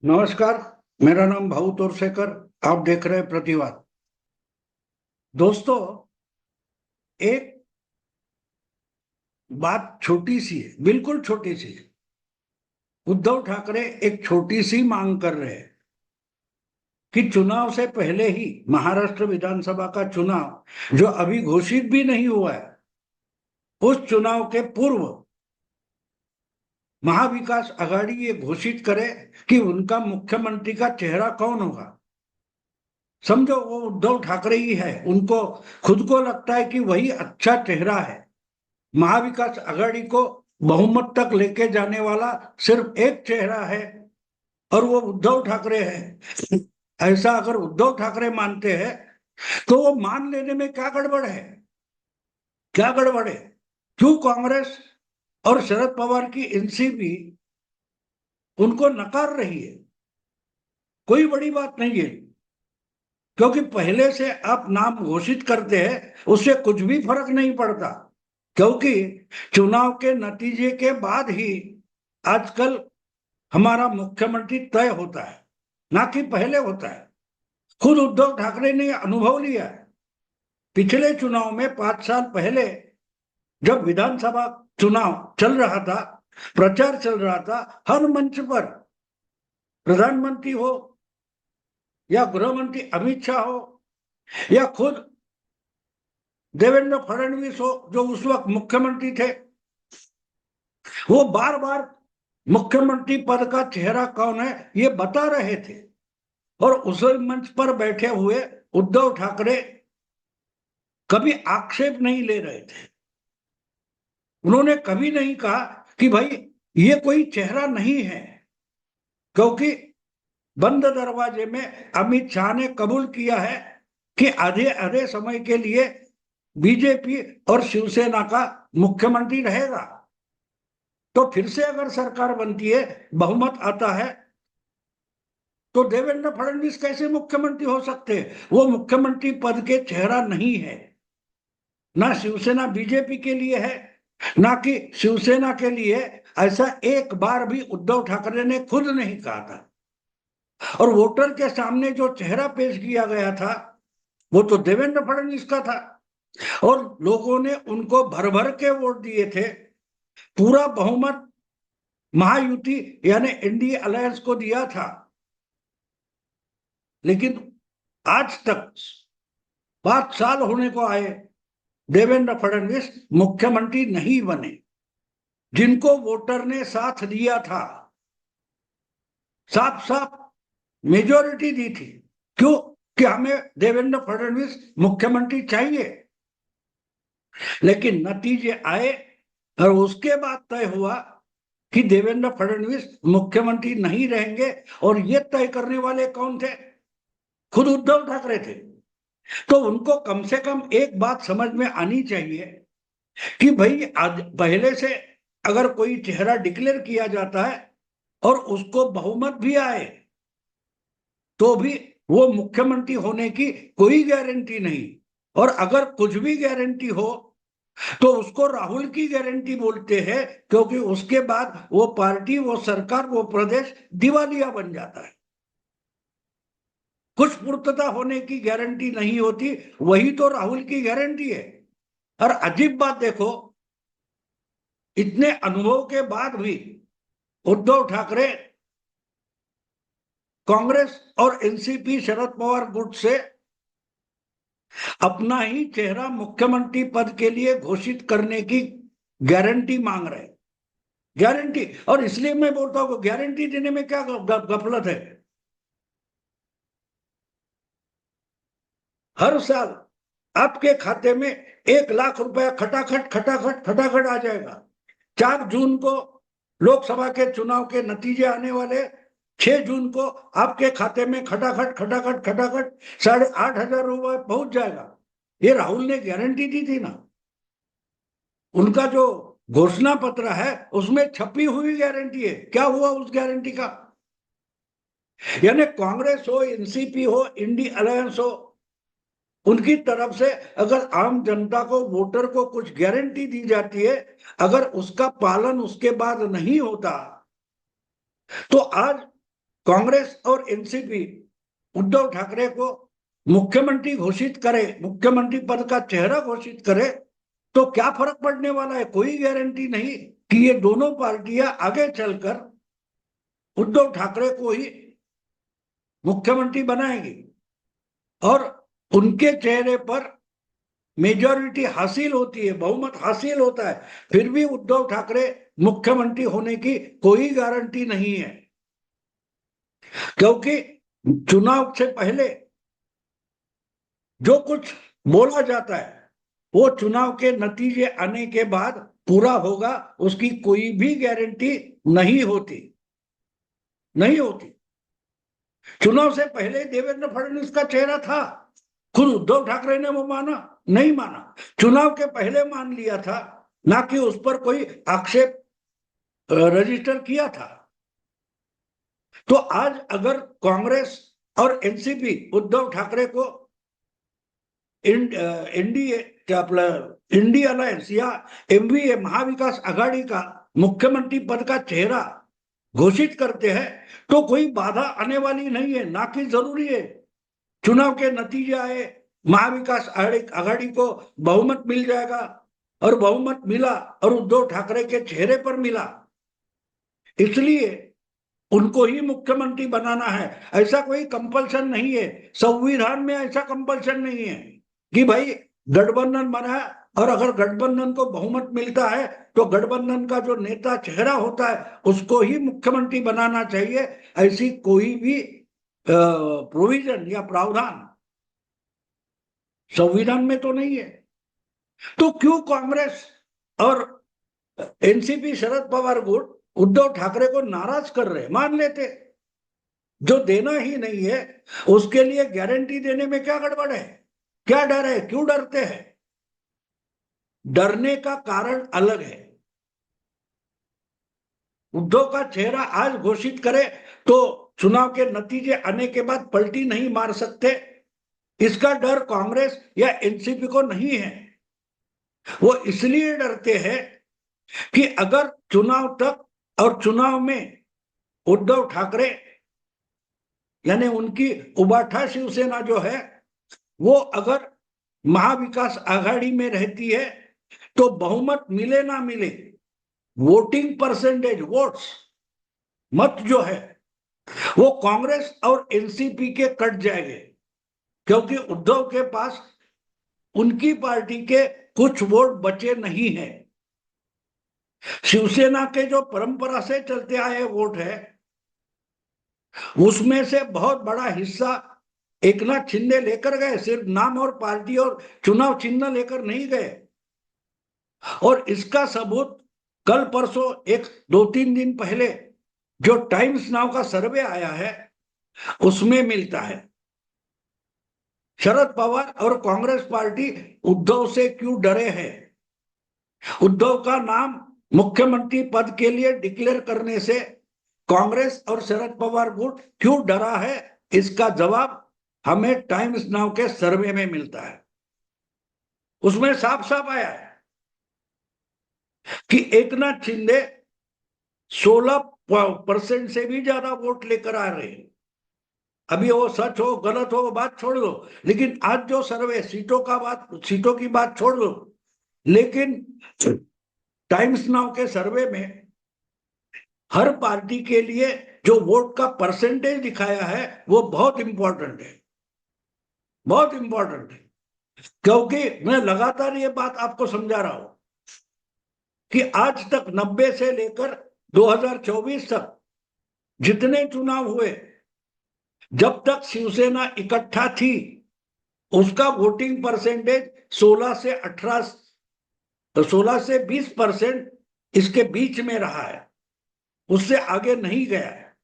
नमस्कार। मेरा नाम भाऊ तोरसेकर। आप देख रहे हैं प्रतिवाद। दोस्तों, एक बात छोटी सी है, बिल्कुल छोटी सी है। उद्धव ठाकरे एक छोटी सी मांग कर रहे हैं कि चुनाव से पहले ही महाराष्ट्र विधानसभा का चुनाव जो अभी घोषित भी नहीं हुआ है, उस चुनाव के पूर्व महाविकास आघाड़ी ये घोषित करे कि उनका मुख्यमंत्री का चेहरा कौन होगा। समझो, वो उद्धव ठाकरे ही है, उनको खुद को लगता है कि वही अच्छा चेहरा है। महाविकास आघाड़ी को बहुमत तक लेके जाने वाला सिर्फ एक चेहरा है और वो उद्धव ठाकरे है। ऐसा अगर उद्धव ठाकरे मानते हैं तो वो मान लेने में क्या गड़बड़ है? क्या गड़बड़ है? क्यों कांग्रेस और शरद पवार की एनसीपी उनको नकार रही है? कोई बड़ी बात नहीं है, क्योंकि पहले से आप नाम घोषित करते हैं उससे कुछ भी फर्क नहीं पड़ता। क्योंकि चुनाव के नतीजे के बाद ही आजकल हमारा मुख्यमंत्री तय होता है, ना कि पहले होता है। खुद उद्धव ठाकरे ने अनुभव लिया है। पिछले चुनाव में 5 साल पहले जब विधानसभा चुनाव चल रहा था, प्रचार चल रहा था, हर मंच पर प्रधानमंत्री हो या गृह मंत्री अमित शाह हो या खुद देवेंद्र फडणवीस हो जो उस वक्त मुख्यमंत्री थे, वो बार बार मुख्यमंत्री पद का चेहरा कौन है ये बता रहे थे। और उस मंच पर बैठे हुए उद्धव ठाकरे कभी आक्षेप नहीं ले रहे थे। उन्होंने कभी नहीं कहा कि भाई ये कोई चेहरा नहीं है, क्योंकि बंद दरवाजे में अमित शाह ने कबूल किया है कि आधे आधे समय के लिए बीजेपी और शिवसेना का मुख्यमंत्री रहेगा। तो फिर से अगर सरकार बनती है, बहुमत आता है, तो देवेंद्र फडणवीस कैसे मुख्यमंत्री हो सकते हैं? वो मुख्यमंत्री पद के चेहरा नहीं है। ना शिवसेना बीजेपी के लिए है, ना कि शिवसेना के लिए। ऐसा एक बार भी उद्धव ठाकरे ने खुद नहीं कहा था। और वोटर के सामने जो चेहरा पेश किया गया था वो तो देवेंद्र फडणवीस का था, और लोगों ने उनको भर भर के वोट दिए थे। पूरा बहुमत महायुति यानी इंडिया अलायंस को दिया था। लेकिन आज तक 5 साल होने को आए, देवेंद्र फडणवीस मुख्यमंत्री नहीं बने। जिनको वोटर ने साथ दिया था, साफ साफ मेजोरिटी दी थी, क्यों कि हमें देवेंद्र फडणवीस मुख्यमंत्री चाहिए। लेकिन नतीजे आए और उसके बाद तय हुआ कि देवेंद्र फडणवीस मुख्यमंत्री नहीं रहेंगे। और ये तय करने वाले कौन थे? खुद उद्धव ठाकरे थे। तो उनको कम से कम एक बात समझ में आनी चाहिए कि भाई आज पहले से अगर कोई चेहरा डिक्लेयर किया जाता है और उसको बहुमत भी आए, तो भी वो मुख्यमंत्री होने की कोई गारंटी नहीं। और अगर कुछ भी गारंटी हो तो उसको राहुल की गारंटी बोलते हैं, क्योंकि उसके बाद वो पार्टी, वो सरकार, वो प्रदेश दिवालिया बन जाता है। कुछ पूर्तता होने की गारंटी नहीं होती, वही तो राहुल की गारंटी है। और अजीब बात देखो, इतने अनुभव के बाद भी उद्धव ठाकरे कांग्रेस और एनसीपी शरद पवार गुट से अपना ही चेहरा मुख्यमंत्री पद के लिए घोषित करने की गारंटी मांग रहे। गारंटी। और इसलिए मैं बोलता हूं गारंटी देने में क्या गफलत है? हर साल आपके खाते में 1 लाख रुपया खटाखट खटाखट खटाखट आ जाएगा। 4 जून को लोकसभा के चुनाव के नतीजे आने वाले, 6 जून को आपके खाते में खटाखट खटाखट खटाखट 8,500 रुपये पहुंच जाएगा। ये राहुल ने गारंटी दी थी ना। उनका जो घोषणा पत्र है उसमें छपी हुई गारंटी है। क्या हुआ उस गारंटी का? यानी कांग्रेस हो, एनसीपी हो, इंडिया अलायंस हो, उनकी तरफ से अगर आम जनता को, वोटर को कुछ गारंटी दी जाती है, अगर उसका पालन उसके बाद नहीं होता, तो आज कांग्रेस और एनसीपी उद्धव ठाकरे को मुख्यमंत्री घोषित करे, मुख्यमंत्री पद का चेहरा घोषित करे, तो क्या फर्क पड़ने वाला है? कोई गारंटी नहीं कि ये दोनों पार्टियां आगे चलकर उद्धव ठाकरे को ही मुख्यमंत्री बनाएंगी और उनके चेहरे पर मेजॉरिटी हासिल होती है, बहुमत हासिल होता है, फिर भी उद्धव ठाकरे मुख्यमंत्री होने की कोई गारंटी नहीं है। क्योंकि चुनाव से पहले जो कुछ बोला जाता है वो चुनाव के नतीजे आने के बाद पूरा होगा, उसकी कोई भी गारंटी नहीं होती, नहीं होती। चुनाव से पहले देवेंद्र फडणवीस का चेहरा था, खुद उद्धव ठाकरे ने वो माना? नहीं माना, चुनाव के पहले मान लिया था, ना कि उस पर कोई आक्षेप रजिस्टर किया था। तो आज अगर कांग्रेस और एनसीपी उद्धव ठाकरे को एनडीए क्या इंडिया अलायंस या एमवीए महाविकास आघाड़ी का मुख्यमंत्री पद का चेहरा घोषित करते हैं तो कोई बाधा आने वाली नहीं है, ना कि जरूरी है चुनाव के नतीजे आए, महाविकास आघाड़ी को बहुमत मिल जाएगा, और बहुमत मिला और उद्धव ठाकरे के चेहरे पर मिला, इसलिए उनको ही मुख्यमंत्री बनाना है। ऐसा कोई कंपल्सन नहीं है, संविधान में ऐसा कंपल्सन नहीं है कि भाई गठबंधन बना और अगर गठबंधन को बहुमत मिलता है तो गठबंधन का जो नेता चेहरा होता है उसको ही मुख्यमंत्री बनाना चाहिए। ऐसी कोई भी प्रोविजन या प्रावधान संविधान में तो नहीं है। तो क्यों कांग्रेस और एनसीपी शरद पवार गुट उद्धव ठाकरे को नाराज कर रहे? मान लेते, जो देना ही नहीं है उसके लिए गारंटी देने में क्या गड़बड़ है? क्या डर है? क्यों डरते हैं? डरने का कारण अलग है। उद्धव का चेहरा आज घोषित करे तो चुनाव के नतीजे आने के बाद पलटी नहीं मार सकते, इसका डर कांग्रेस या एनसीपी को नहीं है। वो इसलिए डरते हैं कि अगर चुनाव तक और चुनाव में उद्धव ठाकरे यानी उनकी उबाठा शिवसेना जो है वो अगर महाविकास आघाड़ी में रहती है तो बहुमत मिले ना मिले, वोटिंग परसेंटेज, वोट्स, मत जो है वो कांग्रेस और एनसीपी के कट जाएंगे, क्योंकि उद्धव के पास उनकी पार्टी के कुछ वोट बचे नहीं हैं। शिवसेना के जो परंपरा से चलते आए वोट है उसमें से बहुत बड़ा हिस्सा एकनाथ शिंदे लेकर गए, सिर्फ नाम और पार्टी और चुनाव चिन्ह लेकर नहीं गए। और इसका सबूत कल परसों एक 2-3 दिन पहले जो टाइम्स नाउ का सर्वे आया है उसमें मिलता है। शरद पवार और कांग्रेस पार्टी उद्धव से क्यों डरे हैं? उद्धव का नाम मुख्यमंत्री पद के लिए डिक्लेयर करने से कांग्रेस और शरद पवार गुट क्यों डरा है, इसका जवाब हमें टाइम्स नाउ के सर्वे में मिलता है। उसमें साफ साफ आया है कि एकनाथ शिंदे 16% से भी ज्यादा वोट लेकर आ रहे हैं। अभी वो सच हो गलत हो बात छोड़ दो, लेकिन आज जो सर्वे सीटों की बात छोड़ दो, लेकिन टाइम्स नाउ के सर्वे में हर पार्टी के लिए जो वोट का परसेंटेज दिखाया है वो बहुत इंपॉर्टेंट है, बहुत इंपॉर्टेंट है। क्योंकि मैं लगातार ये बात आपको समझा रहा हूं कि आज तक 90 से लेकर 2024 तक जितने चुनाव हुए, जब तक शिवसेना इकट्ठा थी उसका वोटिंग परसेंटेज 16 से 20% इसके बीच में रहा है, उससे आगे नहीं गया है,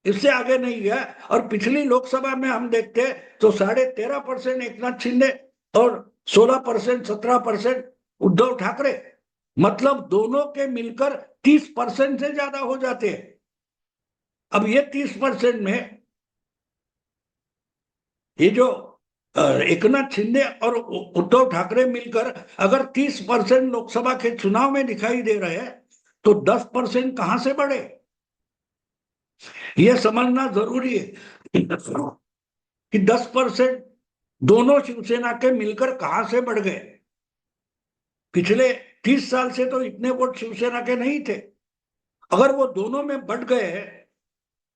इससे आगे नहीं गया। और पिछली लोकसभा में हम देखते तो 13.5% एकनाथ शिंदे और 16%, 17% उद्धव ठाकरे, मतलब दोनों के मिलकर 30% से ज्यादा हो जाते हैं। अब ये 30% में ये जो एकनाथ शिंदे और उद्धव ठाकरे मिलकर अगर 30% लोकसभा के चुनाव में दिखाई दे रहे हैं तो 10% कहां से बढ़े? यह समझना जरूरी है कि 10% दोनों शिवसेना के मिलकर कहां से बढ़ गए। पिछले 30 साल से तो इतने वोट शिवसेना के नहीं थे। अगर वो दोनों में बढ़ गए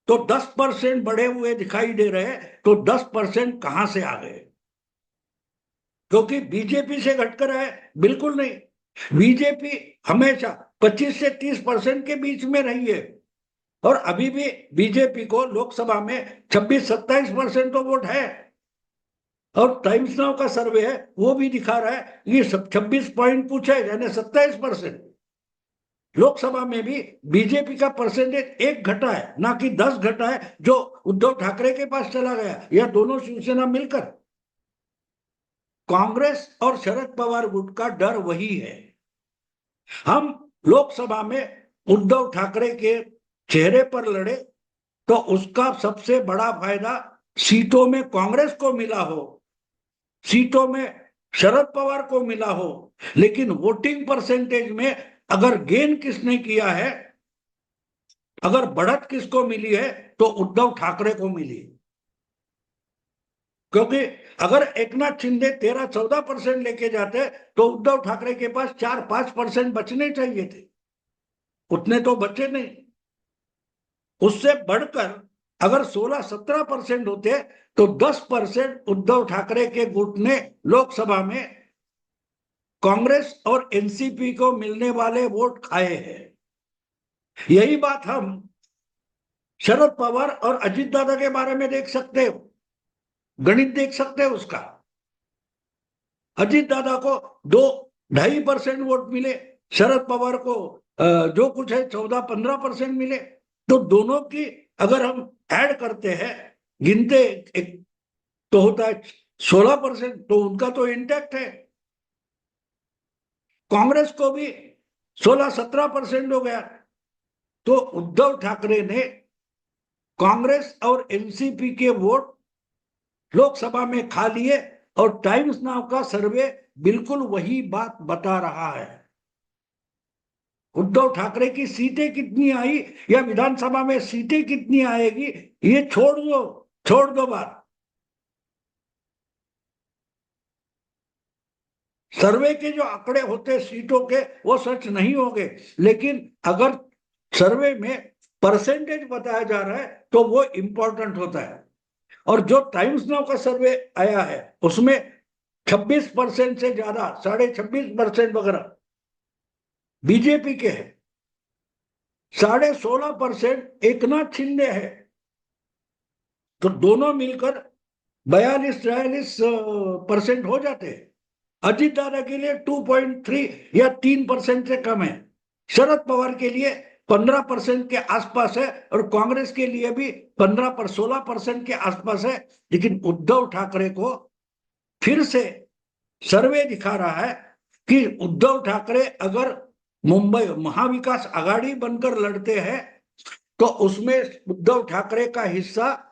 तो 10% बढ़े हुए दिखाई दे रहे हैं, तो 10% कहां से आ गए? क्योंकि बीजेपी से घटकर आए? बिल्कुल नहीं। बीजेपी हमेशा 25 से 30% के बीच में रही है, और अभी भी बीजेपी को लोकसभा में 26-27% तो वोट है। और टाइम्स नाउ का सर्वे है, वो भी दिखा रहा है ये सब 26 पॉइंट पूछे, यानी 27%। लोकसभा में भी बीजेपी का परसेंटेज 1 घटा है, ना कि 10 घटा है, जो उद्धव ठाकरे के पास चला गया, या दोनों शिवसेना मिलकर। कांग्रेस और शरद पवार गुट का डर वही है। हम लोकसभा में उद्धव ठाकरे के चेहरे पर लड़े तो उसका सबसे बड़ा फायदा सीटों में कांग्रेस को मिला हो, सीटों में शरद पवार को मिला हो, लेकिन वोटिंग परसेंटेज में अगर गेन किसने किया है, अगर बढ़त किसको मिली है, तो उद्धव ठाकरे को मिली। क्योंकि अगर एकनाथ शिंदे 13-14% लेके जाते तो उद्धव ठाकरे के पास 4-5% बचने चाहिए थे, उतने तो बचे नहीं। उससे बढ़कर अगर 16-17% होते तो 10% उद्धव ठाकरे के गुट ने लोकसभा में कांग्रेस और एनसीपी को मिलने वाले वोट खाए हैं। यही बात हम शरद पवार और अजीत दादा के बारे में देख सकते हो, गणित देख सकते हो उसका। अजीत दादा को 2-2.5% वोट मिले, शरद पवार को जो कुछ है 14-15% मिले। तो दोनों की अगर हम ऐड करते हैं, गिनते एक, तो होता है 16%, तो उनका तो इंटैक्ट है। कांग्रेस को भी 16-17% हो गया। तो उद्धव ठाकरे ने कांग्रेस और एनसीपी के वोट लोकसभा में खा लिए, और टाइम्स नाउ का सर्वे बिल्कुल वही बात बता रहा है। उद्धव ठाकरे की सीटें कितनी आई या विधानसभा में सीटें कितनी आएगी, ये छोड़ दो बात। सर्वे के जो आंकड़े होते सीटों के, वो सच नहीं होंगे, लेकिन अगर सर्वे में परसेंटेज बताया जा रहा है तो वो इंपॉर्टेंट होता है। और जो टाइम्स नाउ का सर्वे आया है उसमें 26% से ज्यादा, 26.5% वगैरह बीजेपी के है, 16.5% एकनाथ शिंदे है। तो दोनों मिलकर 42-43% हो जाते हैं। अजीत दादा के लिए 2.3 या 3% से कम है। शरद पवार के लिए 15% के आसपास है, और कांग्रेस के लिए भी 16% के आसपास है। लेकिन उद्धव ठाकरे को फिर से सर्वे दिखा रहा है कि उद्धव ठाकरे अगर मुंबई महाविकास आघाड़ी बनकर लड़ते हैं तो उसमें उद्धव ठाकरे का हिस्सा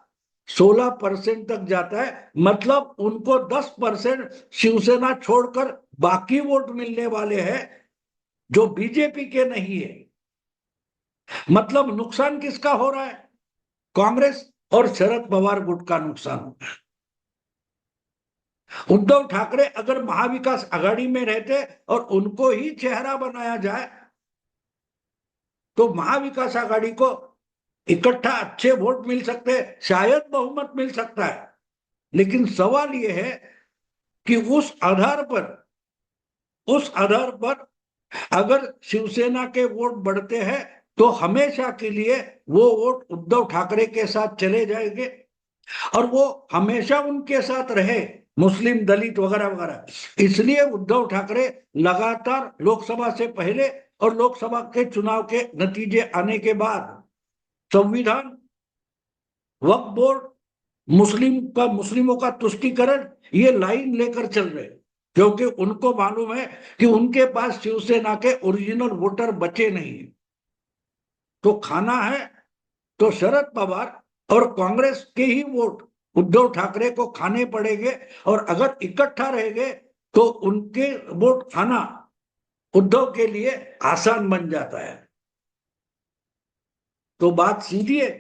16% तक जाता है। मतलब उनको 10% शिवसेना छोड़कर बाकी वोट मिलने वाले हैं, जो बीजेपी के नहीं है। मतलब नुकसान किसका हो रहा है? कांग्रेस और शरद पवार गुट का नुकसान हो रहा है। उद्धव ठाकरे अगर महाविकास आघाड़ी में रहते और उनको ही चेहरा बनाया जाए तो महाविकास आघाड़ी को इकट्ठा अच्छे वोट मिल सकते हैं, शायद बहुमत मिल सकता है। लेकिन सवाल यह है कि उस आधार पर अगर शिवसेना के वोट बढ़ते हैं तो हमेशा के लिए वो वोट उद्धव ठाकरे के साथ चले जाएंगे, और वो हमेशा उनके साथ रहे, मुस्लिम, दलित वगैरह वगैरह। इसलिए उद्धव ठाकरे लगातार लोकसभा से पहले और लोकसभा के चुनाव के नतीजे आने के बाद संविधान, वक्फ बोर्ड, मुस्लिमों का तुष्टीकरण, ये लाइन लेकर चल रहे, क्योंकि उनको मालूम है कि उनके पास शिवसेना के ओरिजिनल वोटर बचे नहीं। तो खाना है तो शरद पवार और कांग्रेस के ही वोट उद्धव ठाकरे को खाने पड़ेंगे, और अगर इकट्ठा रहेंगे तो उनके वोट खाना उद्धव के लिए आसान बन जाता है। तो बात सीधी है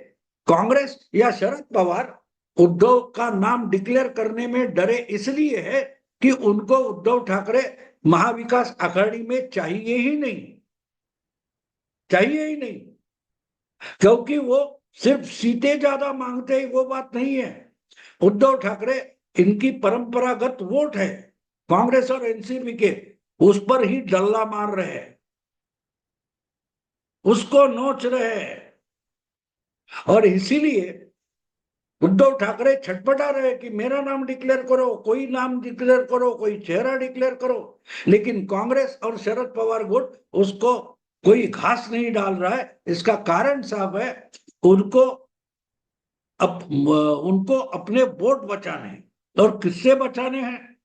कांग्रेस या शरद पवार उद्धव का नाम डिक्लेयर करने में डरे इसलिए है कि उनको उद्धव ठाकरे महाविकास आघाड़ी में चाहिए ही नहीं, चाहिए ही नहीं, क्योंकि वो सिर्फ सीटें ज्यादा मांगते हैं वो बात नहीं है। उद्धव ठाकरे इनकी परंपरागत वोट है कांग्रेस और एनसीपी के, उस पर ही डल्ला मार रहे हैं, उसको नोच रहे हैं। और इसीलिए उद्धव ठाकरे छटपटा रहे कि मेरा नाम डिक्लेयर करो, कोई नाम डिक्लेयर करो, कोई चेहरा डिक्लेयर करो, लेकिन कांग्रेस और शरद पवार गुट उसको कोई घास नहीं डाल रहा है। इसका कारण साफ है, उनको उनको अपने वोट बचाने, और किससे बचाने हैं?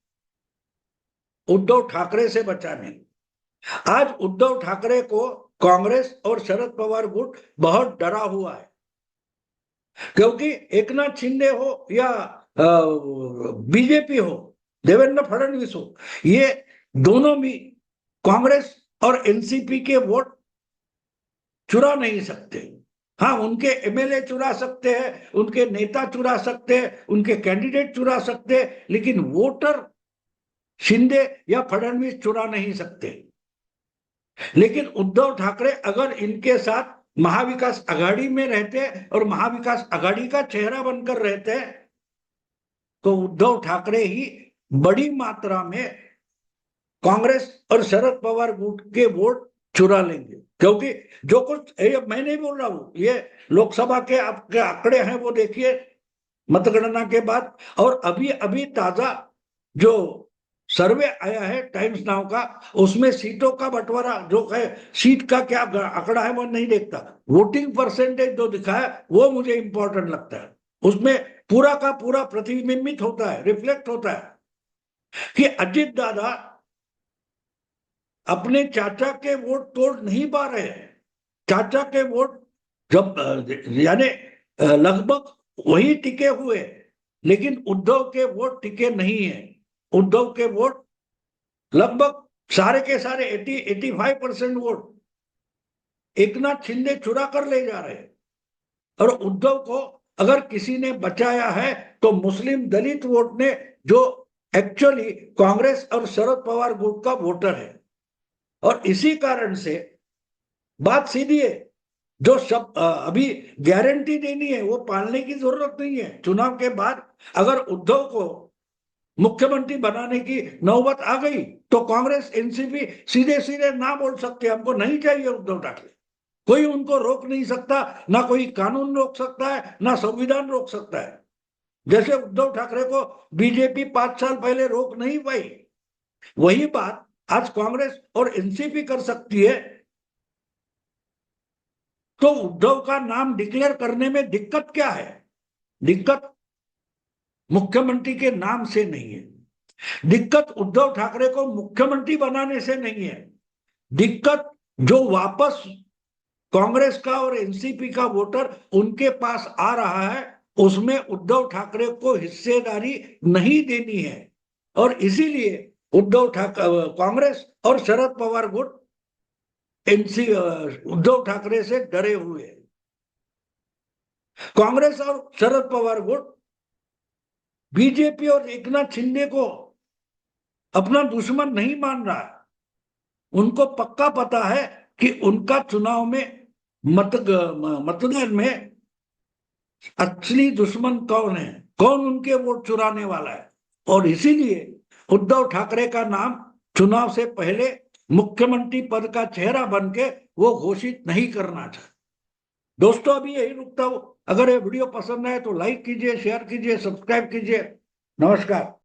उद्धव ठाकरे से बचाने। आज उद्धव ठाकरे को कांग्रेस और शरद पवार गुट बहुत डरा हुआ है, क्योंकि एकनाथ शिंदे हो या बीजेपी हो, देवेंद्र फडणवीस हो, ये दोनों भी कांग्रेस और एनसीपी के वोट चुरा नहीं सकते। हाँ, उनके एमएलए चुरा सकते हैं, उनके नेता चुरा सकते हैं, उनके कैंडिडेट चुरा सकते हैं, लेकिन वोटर शिंदे या फडणवीस चुरा नहीं सकते। लेकिन उद्धव ठाकरे अगर इनके साथ महाविकास आघाड़ी में रहते और महाविकास आघाड़ी का चेहरा बनकर रहते तो उद्धव ठाकरे ही बड़ी मात्रा में कांग्रेस और शरद पवार गुट के वोट चुरा लेंगे। क्योंकि जो कुछ मैं नहीं बोल रहा हूं, ये लोकसभा के आपके आंकड़े हैं, वो देखिए मतगणना के बाद। और अभी अभी ताजा जो सर्वे आया है टाइम्स नाउ का, उसमें सीटों का बंटवारा जो है, सीट का क्या आंकड़ा है वो नहीं देखता, वोटिंग परसेंटेज जो दिखाया वो मुझे इंपॉर्टेंट लगता है। उसमें पूरा का पूरा प्रतिबिंबित होता है, रिफ्लेक्ट होता है कि अजित दादा अपने चाचा के वोट तोड़ नहीं पा रहे हैं। चाचा के वोट जब यानी लगभग वही टिके हुए, लेकिन उद्धव के वोट टिके नहीं है। उद्धव के वोट लगभग सारे के सारे 85% वोट एकनाथ शिंदे चुरा कर ले जा रहे हैं। और उद्धव को अगर किसी ने बचाया है तो मुस्लिम दलित वोट ने, जो एक्चुअली कांग्रेस और शरद पवार गुट का वोटर है। और इसी कारण से बात सीधी है, जो सब अभी गारंटी देनी है वो पालने की जरूरत नहीं है। चुनाव के बाद अगर उद्धव को मुख्यमंत्री बनाने की नौबत आ गई तो कांग्रेस एनसीपी सीधे सीधे ना बोल सकते हमको नहीं चाहिए उद्धव ठाकरे। कोई उनको रोक नहीं सकता, ना कोई कानून रोक सकता है, ना संविधान रोक सकता है। जैसे उद्धव ठाकरे को बीजेपी 5 साल पहले रोक नहीं पाई, वही बात आज कांग्रेस और एनसीपी कर सकती है। तो उद्धव का नाम डिक्लेयर करने में दिक्कत क्या है? दिक्कत मुख्यमंत्री के नाम से नहीं है, दिक्कत उद्धव ठाकरे को मुख्यमंत्री बनाने से नहीं है। दिक्कत जो वापस कांग्रेस का और एनसीपी का वोटर उनके पास आ रहा है, उसमें उद्धव ठाकरे को हिस्सेदारी नहीं देनी है। और इसीलिए उद्धव ठाकरे, कांग्रेस और शरद पवार गुट उद्धव ठाकरे से डरे हुए हैं। कांग्रेस और शरद पवार गुट बीजेपी और एकनाथ शिंदे को अपना दुश्मन नहीं मान रहा है। उनको पक्का पता है कि उनका चुनाव में मतदान में असली दुश्मन कौन है, कौन उनके वोट चुराने वाला है। और इसीलिए उद्धव ठाकरे का नाम चुनाव से पहले मुख्यमंत्री पद का चेहरा बन के वो घोषित नहीं करना चाहते। दोस्तों, अभी यही रुकता हूं। अगर ये वीडियो पसंद आए तो लाइक कीजिए, शेयर कीजिए, सब्सक्राइब कीजिए। नमस्कार।